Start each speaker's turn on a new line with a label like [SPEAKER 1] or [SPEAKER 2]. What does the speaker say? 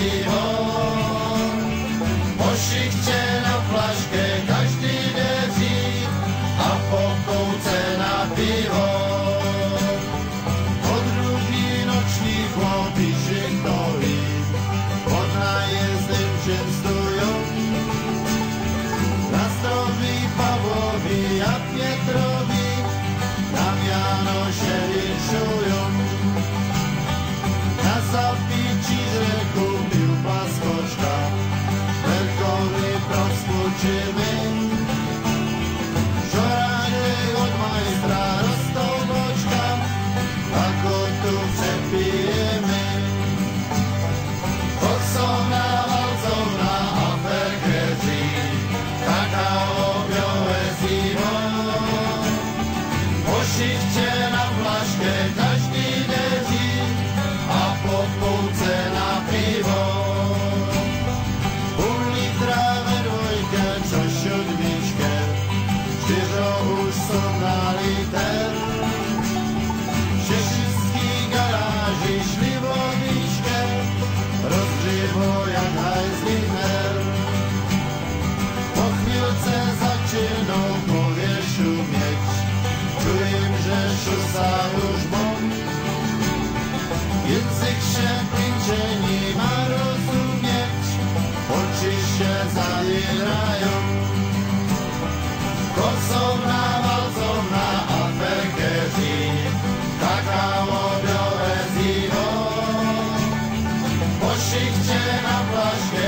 [SPEAKER 1] pivo. Po šichte na flaške každý věří a po kouce na pivo. Od druhý noční chlopy šichtoví pod nájezdem čerstujou. Na zdraví Pavlovi a Pětrovi na Vianoše vinšujou. Na zapíči řeku pil paskočka, veľkový prospučili. Žoráde od majstra rostou bočka, ako tu přepijeme. Koksovná, valcovná a ferkeří, kakaobiové zimo. Po šichte na flaške každý deří a po půlce na pivo. Půl litra ve dvojke, což od výške, čtyřo už jsou na liter. Šešistí garáži šli vo výške, rozdřivo jak hajzliner. Po chvílce začínou po věšu měť, čujem, že šusá už bon. Język się plinczeni ma rozumieć, oczy się zawierają. Koksowna, walcowna, a ferkerzy, kakaobiowe zimo. Po szychcie na flaszkę